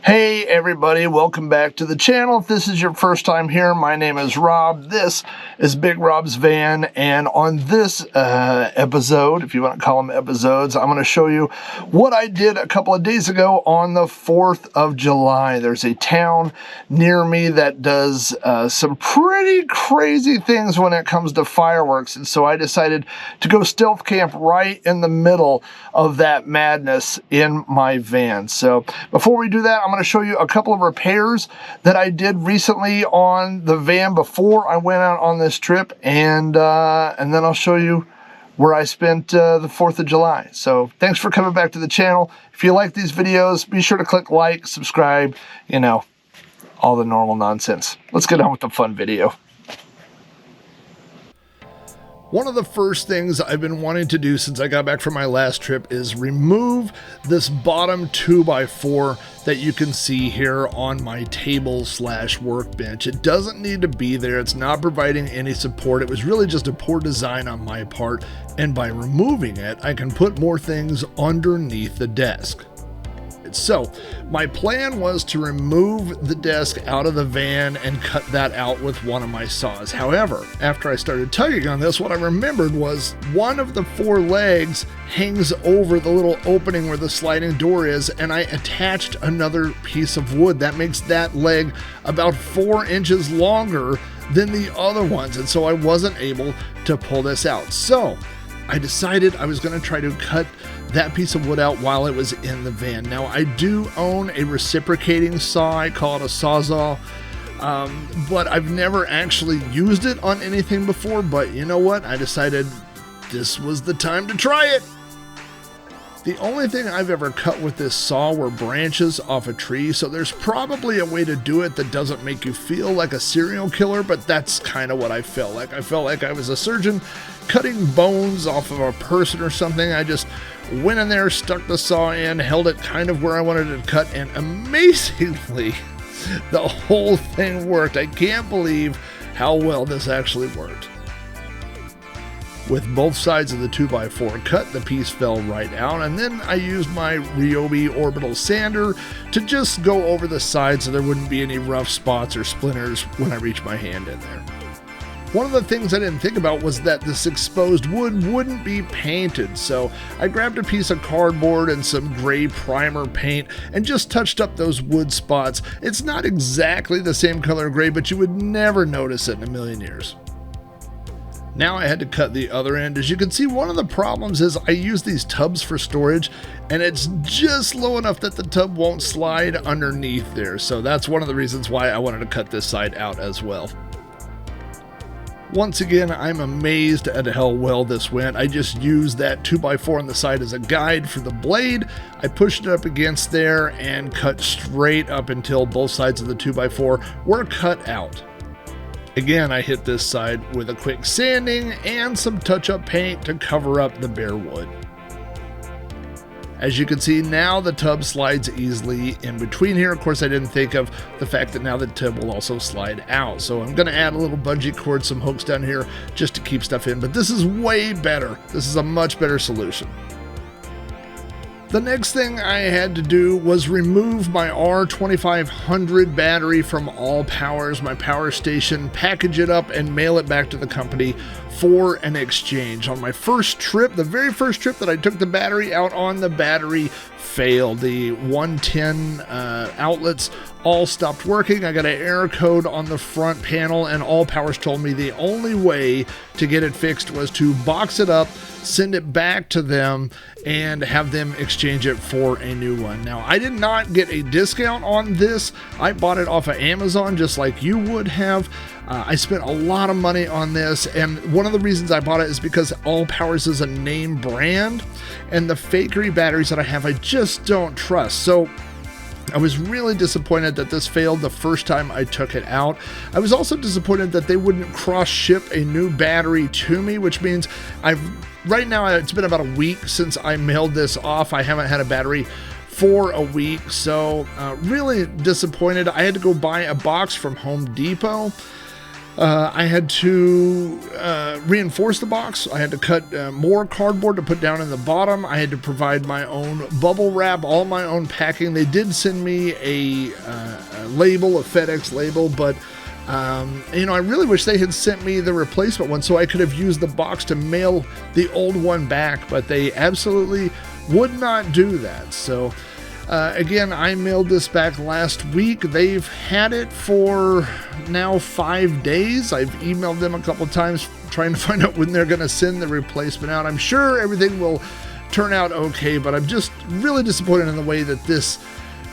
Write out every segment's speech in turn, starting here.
Hey everybody, welcome back to the channel. If this is your first time here, my name is Rob. This is BigRobsVan, and on this episode, if you want to call them episodes, I'm going to show you what I did a couple of days ago on the 4th of July. There's a town near me that does some pretty crazy things when it comes to fireworks, and so I decided to go stealth camp right in the middle of that madness in my van. So before we do that, I'm going to show you a couple of repairs that I did recently on the van before I went out on this trip, and then I'll show you where I spent the 4th of July. So thanks for coming back to the channel. If you like these videos, be sure to click like, subscribe, you know, all the normal nonsense. Let's get on with the fun video. One of the first things I've been wanting to do since I got back from my last trip is remove this bottom 2x4 that you can see here on my table / workbench. It doesn't need to be there. It's not providing any support. It was really just a poor design on my part, and by removing it, I can put more things underneath the desk. So my plan was to remove the desk out of the van and cut that out with one of my saws. However, after I started tugging on this, what I remembered was one of the 4 legs hangs over the little opening where the sliding door is, and I attached another piece of wood. That makes that leg about 4 inches longer than the other ones, and so I wasn't able to pull this out. So I decided I was going to try to cut that piece of wood out while it was in the van. Now, I do own a reciprocating saw. I call it a sawzall, but I've never actually used it on anything before. But you know what? I decided this was the time to try it. The only thing I've ever cut with this saw were branches off a tree, so there's probably a way to do it that doesn't make you feel like a serial killer, but that's kind of what I felt like. I felt like I was a surgeon cutting bones off of a person or something. I just went in there, stuck the saw in, held it kind of where I wanted it to cut, and amazingly, the whole thing worked. I can't believe how well this actually worked. With both sides of the 2x4 cut, the piece fell right out, and then I used my Ryobi orbital sander to just go over the side so there wouldn't be any rough spots or splinters when I reached my hand in there. One of the things I didn't think about was that this exposed wood wouldn't be painted, so I grabbed a piece of cardboard and some gray primer paint and just touched up those wood spots. It's not exactly the same color gray, but you would never notice it in a million years. Now I had to cut the other end. As you can see, one of the problems is I use these tubs for storage, and it's just low enough that the tub won't slide underneath there. So that's one of the reasons why I wanted to cut this side out as well. Once again, I'm amazed at how well this went. I just used that 2x4 on the side as a guide for the blade. I pushed it up against there and cut straight up until both sides of the 2x4 were cut out. Again, I hit this side with a quick sanding and some touch-up paint to cover up the bare wood. As you can see, now the tub slides easily in between here. Of course, I didn't think of the fact that now the tub will also slide out. So I'm going to add a little bungee cord, some hooks down here just to keep stuff in. But this is way better. This is a much better solution. The next thing I had to do was remove my R2500 battery from AllPowers, my power station, package it up, and mail it back to the company for an exchange. On my first trip, the very first trip that I took the battery out on, the battery failed. The 110 outlets all stopped working. I got an error code on the front panel, and AllPowers told me the only way to get it fixed was to box it up, send it back to them, and have them exchange it for a new one. Now, I did not get a discount on this. I bought it off of Amazon just like you would have. I spent a lot of money on this, and one of the reasons I bought it is because AllPowers is a name brand, and the fakery batteries that I have I just don't trust. So I was really disappointed that this failed the first time I took it out. I was also disappointed that they wouldn't cross-ship a new battery to me, which means right now it's been about a week since I mailed this off. I haven't had a battery for a week, so really disappointed. I had to go buy a box from Home Depot. I had to reinforce the box. I had to cut more cardboard to put down in the bottom. I had to provide my own bubble wrap, all my own packing. They did send me a label, a FedEx label, but I really wish they had sent me the replacement one so I could have used the box to mail the old one back, but they absolutely would not do that. So again, I mailed this back last week. They've had it for now 5 days. I've emailed them a couple times trying to find out when they're going to send the replacement out. I'm sure everything will turn out okay, but I'm just really disappointed in the way that this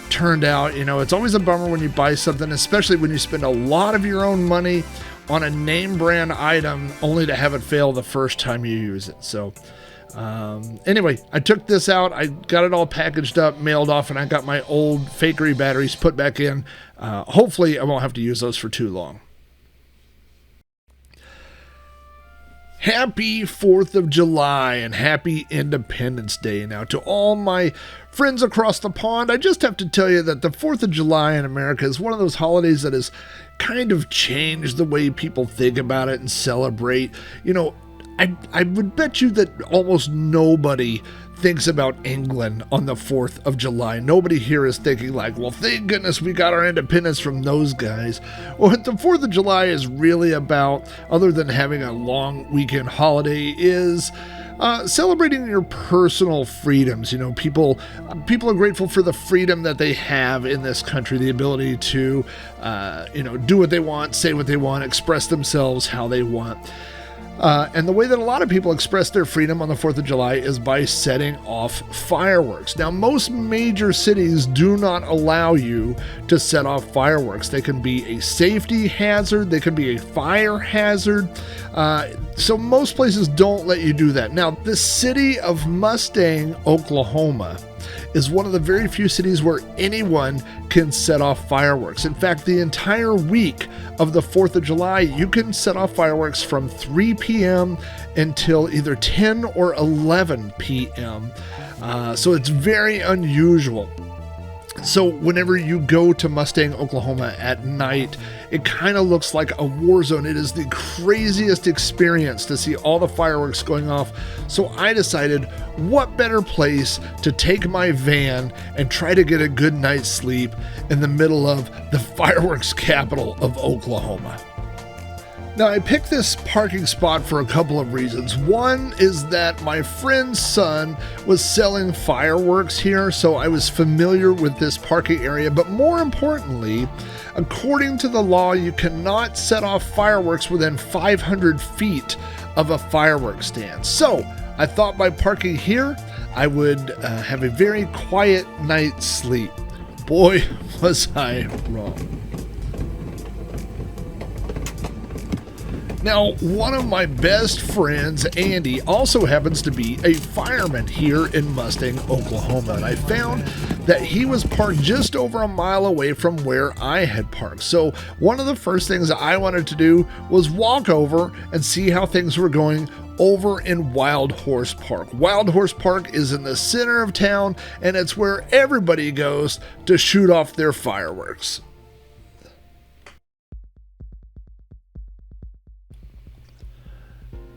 turned out. It's always a bummer when you buy something, especially when you spend a lot of your own money on a name brand item only to have it fail the first time you use it. So anyway, I took this out, I got it all packaged up, mailed off, and I got my old fakery batteries put back in. Hopefully I won't have to use those for too long. Happy 4th of July and happy Independence Day. Now, to all my friends across the pond, I just have to tell you that the 4th of July in America is one of those holidays that has kind of changed the way people think about it and celebrate. I would bet you that almost nobody thinks about England on the 4th of July. Nobody here is thinking like, well, thank goodness we got our independence from those guys. What the 4th of July is really about, other than having a long weekend holiday, is celebrating your personal freedoms. People are grateful for the freedom that they have in this country, the ability to, do what they want, say what they want, express themselves how they want. And the way that a lot of people express their freedom on the 4th of July is by setting off fireworks. Now, most major cities do not allow you to set off fireworks. They can be a safety hazard. They can be a fire hazard. So most places don't let you do that. Now, the city of Mustang, Oklahoma, is one of the very few cities where anyone can set off fireworks. In fact, the entire week of the 4th of July, you can set off fireworks from 3 p.m. until either 10 or 11 p.m. So it's very unusual. So whenever you go to Mustang, Oklahoma at night, it kind of looks like a war zone. It is the craziest experience to see all the fireworks going off. So I decided, what better place to take my van and try to get a good night's sleep in the middle of the fireworks capital of Oklahoma. Now, I picked this parking spot for a couple of reasons. One is that my friend's son was selling fireworks here, so I was familiar with this parking area. But more importantly, according to the law, you cannot set off fireworks within 500 feet of a fireworks stand. So I thought by parking here, I would have a very quiet night's sleep. Boy, was I wrong. Now, one of my best friends, Andy, also happens to be a fireman here in Mustang, Oklahoma, and I found that he was parked just over a mile away from where I had parked. So one of the first things I wanted to do was walk over and see how things were going over in Wild Horse Park. Wild Horse Park is in the center of town, and it's where everybody goes to shoot off their fireworks.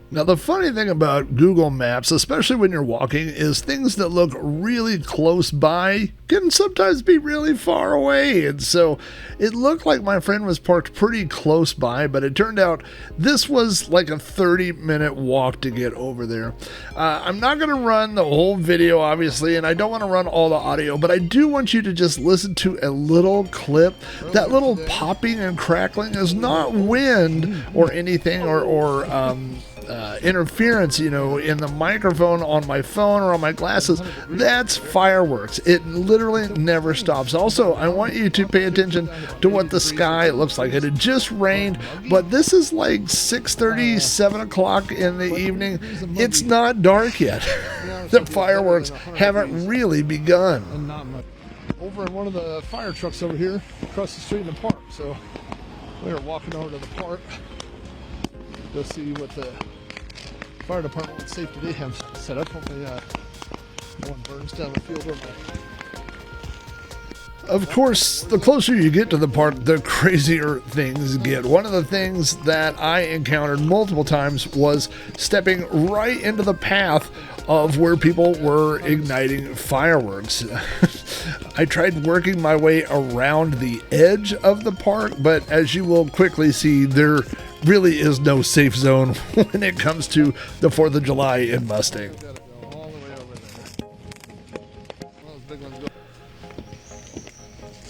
Now, the funny thing about Google Maps, especially when you're walking, is things that look really close by can sometimes be really far away. And so it looked like my friend was parked pretty close by, but it turned out this was like a 30-minute walk to get over there. I'm not going to run the whole video, obviously, and I don't want to run all the audio, but I do want you to just listen to a little clip. That little popping and crackling is not wind or anything or interference, in the microphone on my phone or on my glasses. That's fireworks. It literally never stops. Also, I want you to pay attention to what the sky looks like. It had just rained, but this is like 6:30, 7 o'clock in the evening. It's not dark yet. The fireworks haven't really begun. Over in one of the fire trucks over here across the street in the park. So we're walking over to the park. Go see what the fire department and safety they have set up. Hopefully no one burns down the field over Of course, the closer you get to the park, the crazier things get. One of the things that I encountered multiple times was stepping right into the path of where people were igniting fireworks. I tried working my way around the edge of the park, but as you will quickly see, there really is no safe zone when it comes to the 4th of July in Mustang.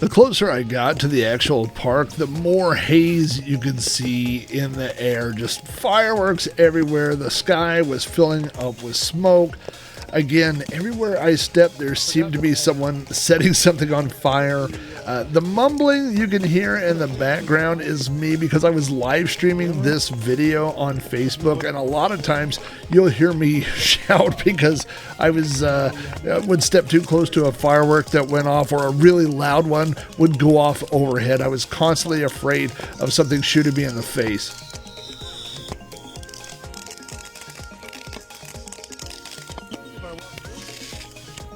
The closer I got to the actual park, the more haze you could see in the air. Just fireworks everywhere. The sky was filling up with smoke. Again, everywhere I stepped, there seemed to be someone setting something on fire. The mumbling you can hear in the background is me because I was live streaming this video on Facebook, and a lot of times you'll hear me shout because I would step too close to a firework that went off, or a really loud one would go off overhead. I was constantly afraid of something shooting me in the face.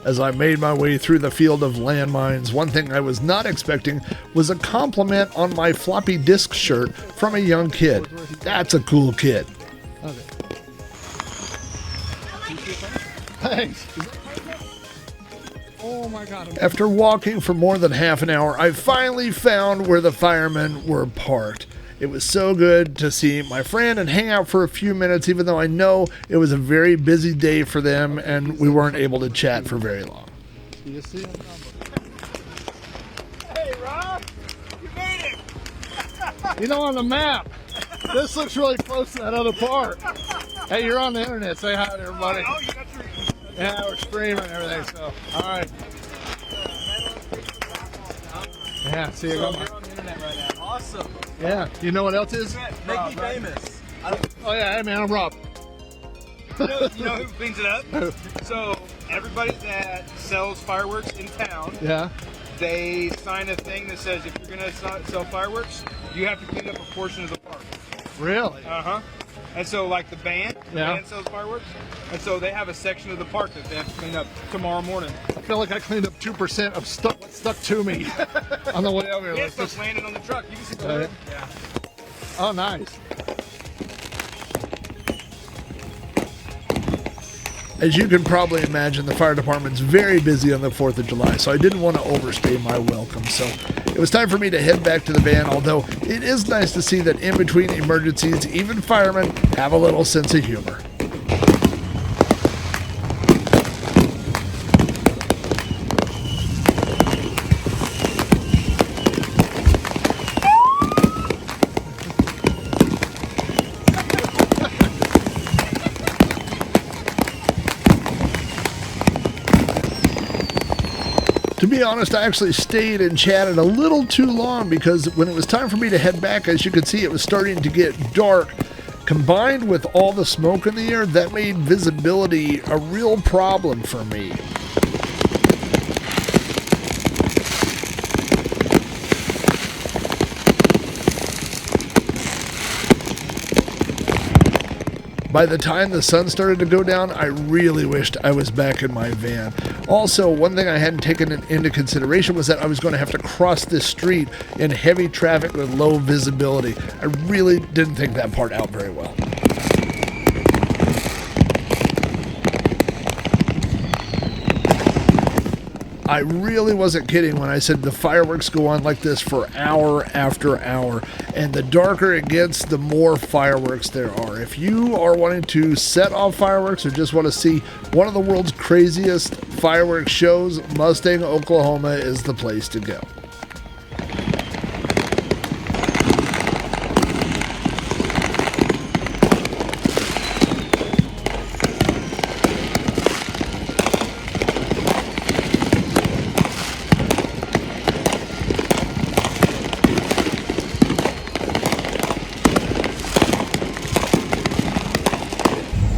As I made my way through the field of landmines, one thing I was not expecting was a compliment on my floppy disk shirt from a young kid. That's a cool kid. Okay. Thanks. Oh my God. After walking for more than half an hour, I finally found where the firemen were parked. It was so good to see my friend and hang out for a few minutes, even though I know it was a very busy day for them and we weren't able to chat for very long. You see? Hey, Rob, you made it. You know, on the map, this looks really close to that other park. Hey, you're on the internet. Say hi to everybody. Oh, you got your... Yeah, we're streaming and everything, so. All right. Yeah, see you So go. you're on the internet right now. Awesome. Yeah. You know what else is? Make me famous. Oh, yeah. Hey, man, I'm Rob. You know who cleans it up? So everybody that sells fireworks in town, Yeah. they sign a thing that says if you're going to sell fireworks, you have to clean up a portion of the park. Really? Uh-huh. And so, like the band sells fireworks, and so they have a section of the park that they have to clean up tomorrow morning. I feel like I cleaned up 2% of what stuck to me on the way over here. Yeah, Like stuff this- landed on the truck. You can see the Oh, hood. Yeah. Oh, nice. As you can probably imagine, the fire department's very busy on the 4th of July, so I didn't want to overstay my welcome. So it was time for me to head back to the van, although it is nice to see that in between emergencies, even firemen have a little sense of humor. To be honest, I actually stayed and chatted a little too long because when it was time for me to head back, as you could see, it was starting to get dark. Combined with all the smoke in the air, that made visibility a real problem for me. By the time the sun started to go down, I really wished I was back in my van. Also, one thing I hadn't taken into consideration was that I was going to have to cross this street in heavy traffic with low visibility. I really didn't think that part out very well. I really wasn't kidding when I said the fireworks go on like this for hour after hour, and the darker it gets, the more fireworks there are. If you are wanting to set off fireworks or just want to see one of the world's craziest fireworks shows, Mustang, Oklahoma is the place to go.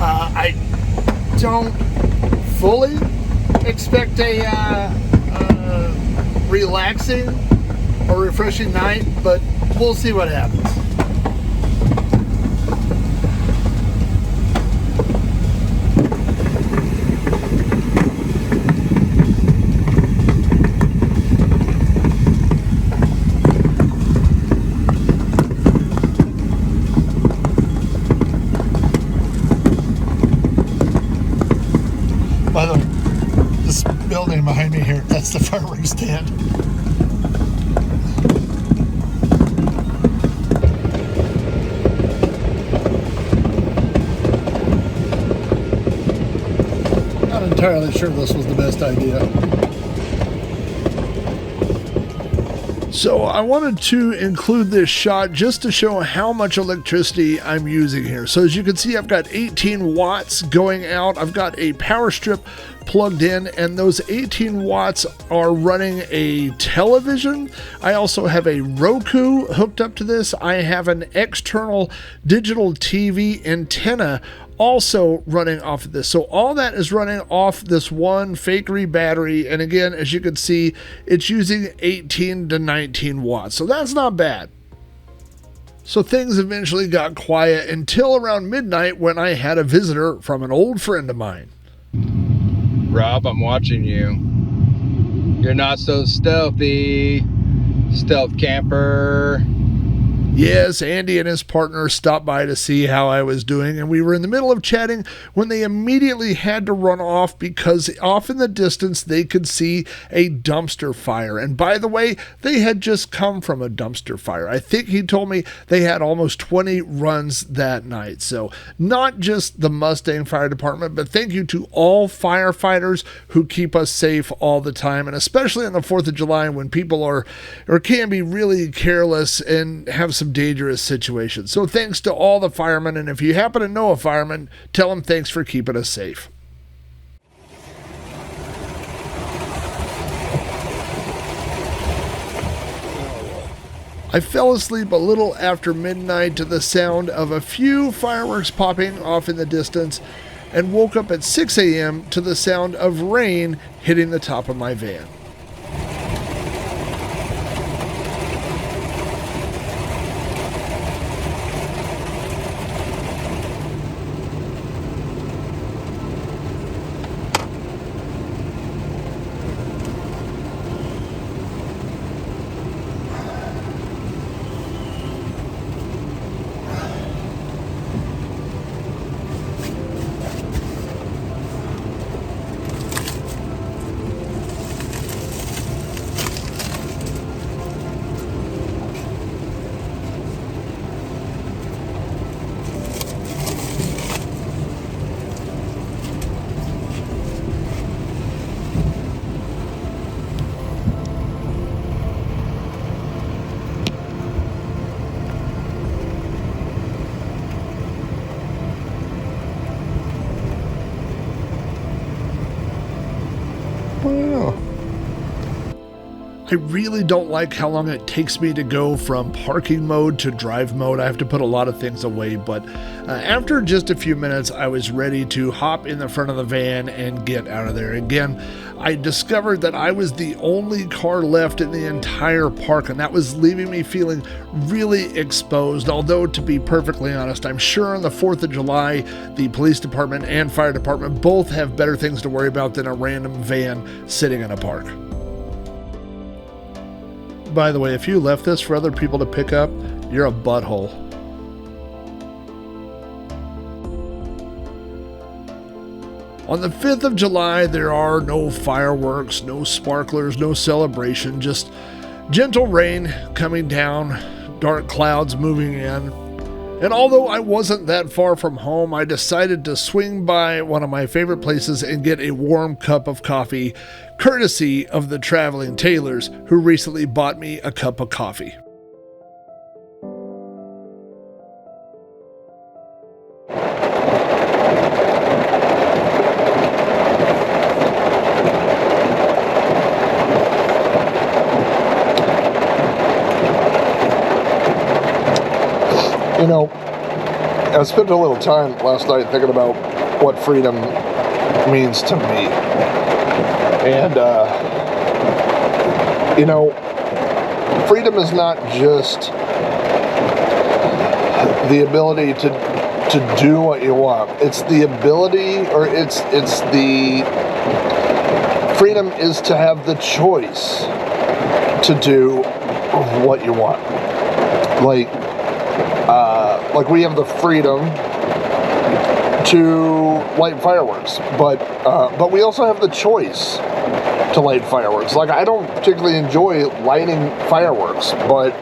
I don't fully expect a relaxing or refreshing night, but we'll see what happens. By the way, this building behind me here, that's the fireworks stand. Not entirely sure this was the best idea. So I wanted to include this shot just to show how much electricity I'm using here. So as you can see, I've got 18 watts going out. I've got a power strip plugged in, and those 18 watts are running a television. I also have a Roku hooked up to this. I have an external digital TV antenna also running off of this. So all that is running off this one fakery battery. And again, as you can see, it's using 18 to 19 watts. So that's not bad. So things eventually got quiet until around midnight when I had a visitor from an old friend of mine. Rob, I'm watching you. You're not so stealthy. Stealth camper. Yes, Andy and his partner stopped by to see how I was doing, and we were in the middle of chatting when they immediately had to run off because off in the distance they could see a dumpster fire. And by the way, they had just come from a dumpster fire. I think he told me they had almost 20 runs that night. So not just the Mustang Fire Department, but thank you to all firefighters who keep us safe all the time, and especially on the 4th of July when people are or can be really careless and have some dangerous situations. So thanks to all the firemen, and if you happen to know a fireman, tell him thanks for keeping us safe. I fell asleep a little after midnight to the sound of a few fireworks popping off in the distance and woke up at 6 a.m. to the sound of rain hitting the top of my van. I really don't like how long it takes me to go from parking mode to drive mode. I have to put a lot of things away, but after just a few minutes, I was ready to hop in the front of the van and get out of there. Again, I discovered that I was the only car left in the entire park, and that was leaving me feeling really exposed. Although, to be perfectly honest, I'm sure on the 4th of July, the police department and fire department both have better things to worry about than a random van sitting in a park. By the way, if you left this for other people to pick up, you're a butthole. On the 5th of July, there are no fireworks, no sparklers, no celebration, just gentle rain coming down, dark clouds moving in. And although I wasn't that far from home, I decided to swing by one of my favorite places and get a warm cup of coffee, courtesy of the Traveling Tailors, who recently bought me a cup of coffee. You know, I spent a little time last night thinking about what freedom means to me. And, you know, freedom is not just the ability to do what you want. It's the ability, or it's the freedom is to have the choice to do what you want. Like we have the freedom to light fireworks, but we also have the choice to light fireworks. Like, I don't particularly enjoy lighting fireworks, but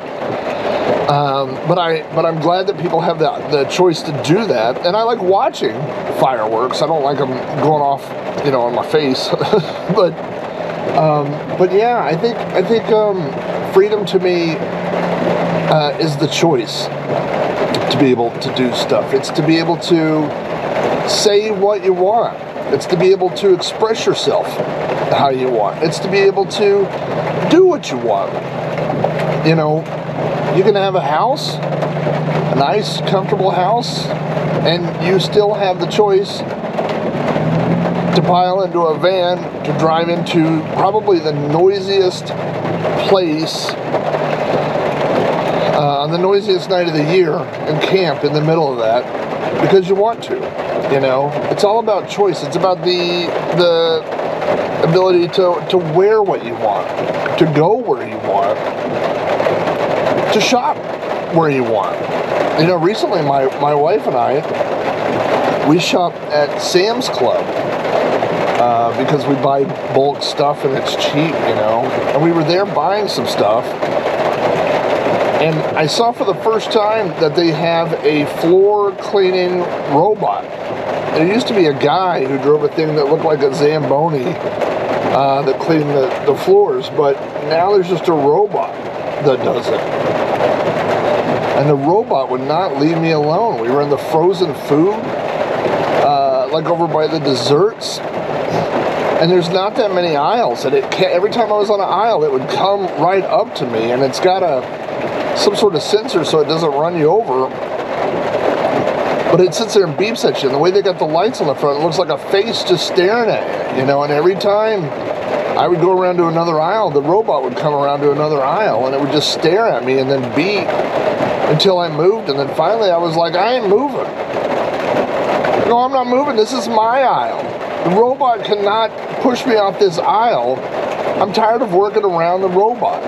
I'm glad that people have the choice to do that, and I like watching fireworks. I don't like them going off, on my face, but yeah, I think freedom to me is the choice to be able to do stuff. It's to be able to say what you want. It's to be able to express yourself how you want. It's to be able to do what you want. You can have a house, a nice, comfortable house, and you still have the choice to pile into a van to drive into probably the noisiest place on the noisiest night of the year and camp in the middle of that because you want to. It's all about choice. It's about the ability to wear what you want, to go where you want, to shop where you want. Recently my wife and I, we shop at Sam's Club because we buy bulk stuff and it's cheap, and we were there buying some stuff, and I saw for the first time that they have a floor cleaning robot. There used to be a guy who drove a thing that looked like a Zamboni that cleaned the floors, but now there's just a robot that does it. And the robot would not leave me alone. We were in the frozen food, like over by the desserts, and there's not that many aisles, and every time I was on an aisle, it would come right up to me, and it's got some sort of sensor so it doesn't run you over, but it sits there and beeps at you, and the way they got the lights on the front, it looks like a face just staring at you, and every time I would go around to another aisle, the robot would come around to another aisle, and it would just stare at me and then beep until I moved, and then finally I was like, I ain't moving. No, I'm not moving, this is my aisle. The robot cannot push me off this aisle. I'm tired of working around the robot.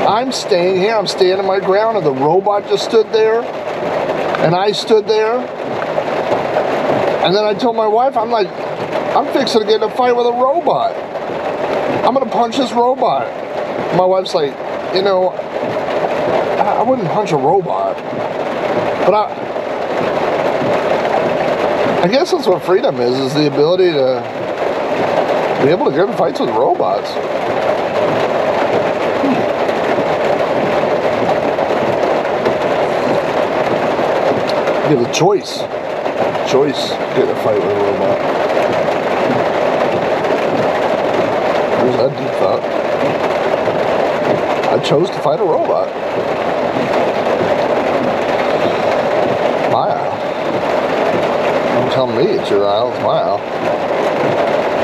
I'm staying here, I'm standing my ground, and the robot just stood there, and I stood there, and then I told my wife, I'm fixing to get in a fight with a robot. I'm gonna punch this robot. My wife's like, I wouldn't punch a robot, but I guess that's what freedom is the ability to be able to get in fights with robots. You have a choice. Get in a fight with a robot. There's that deep thought. I chose to fight a robot. My aisle. Don't tell me it's your aisle, it's my aisle.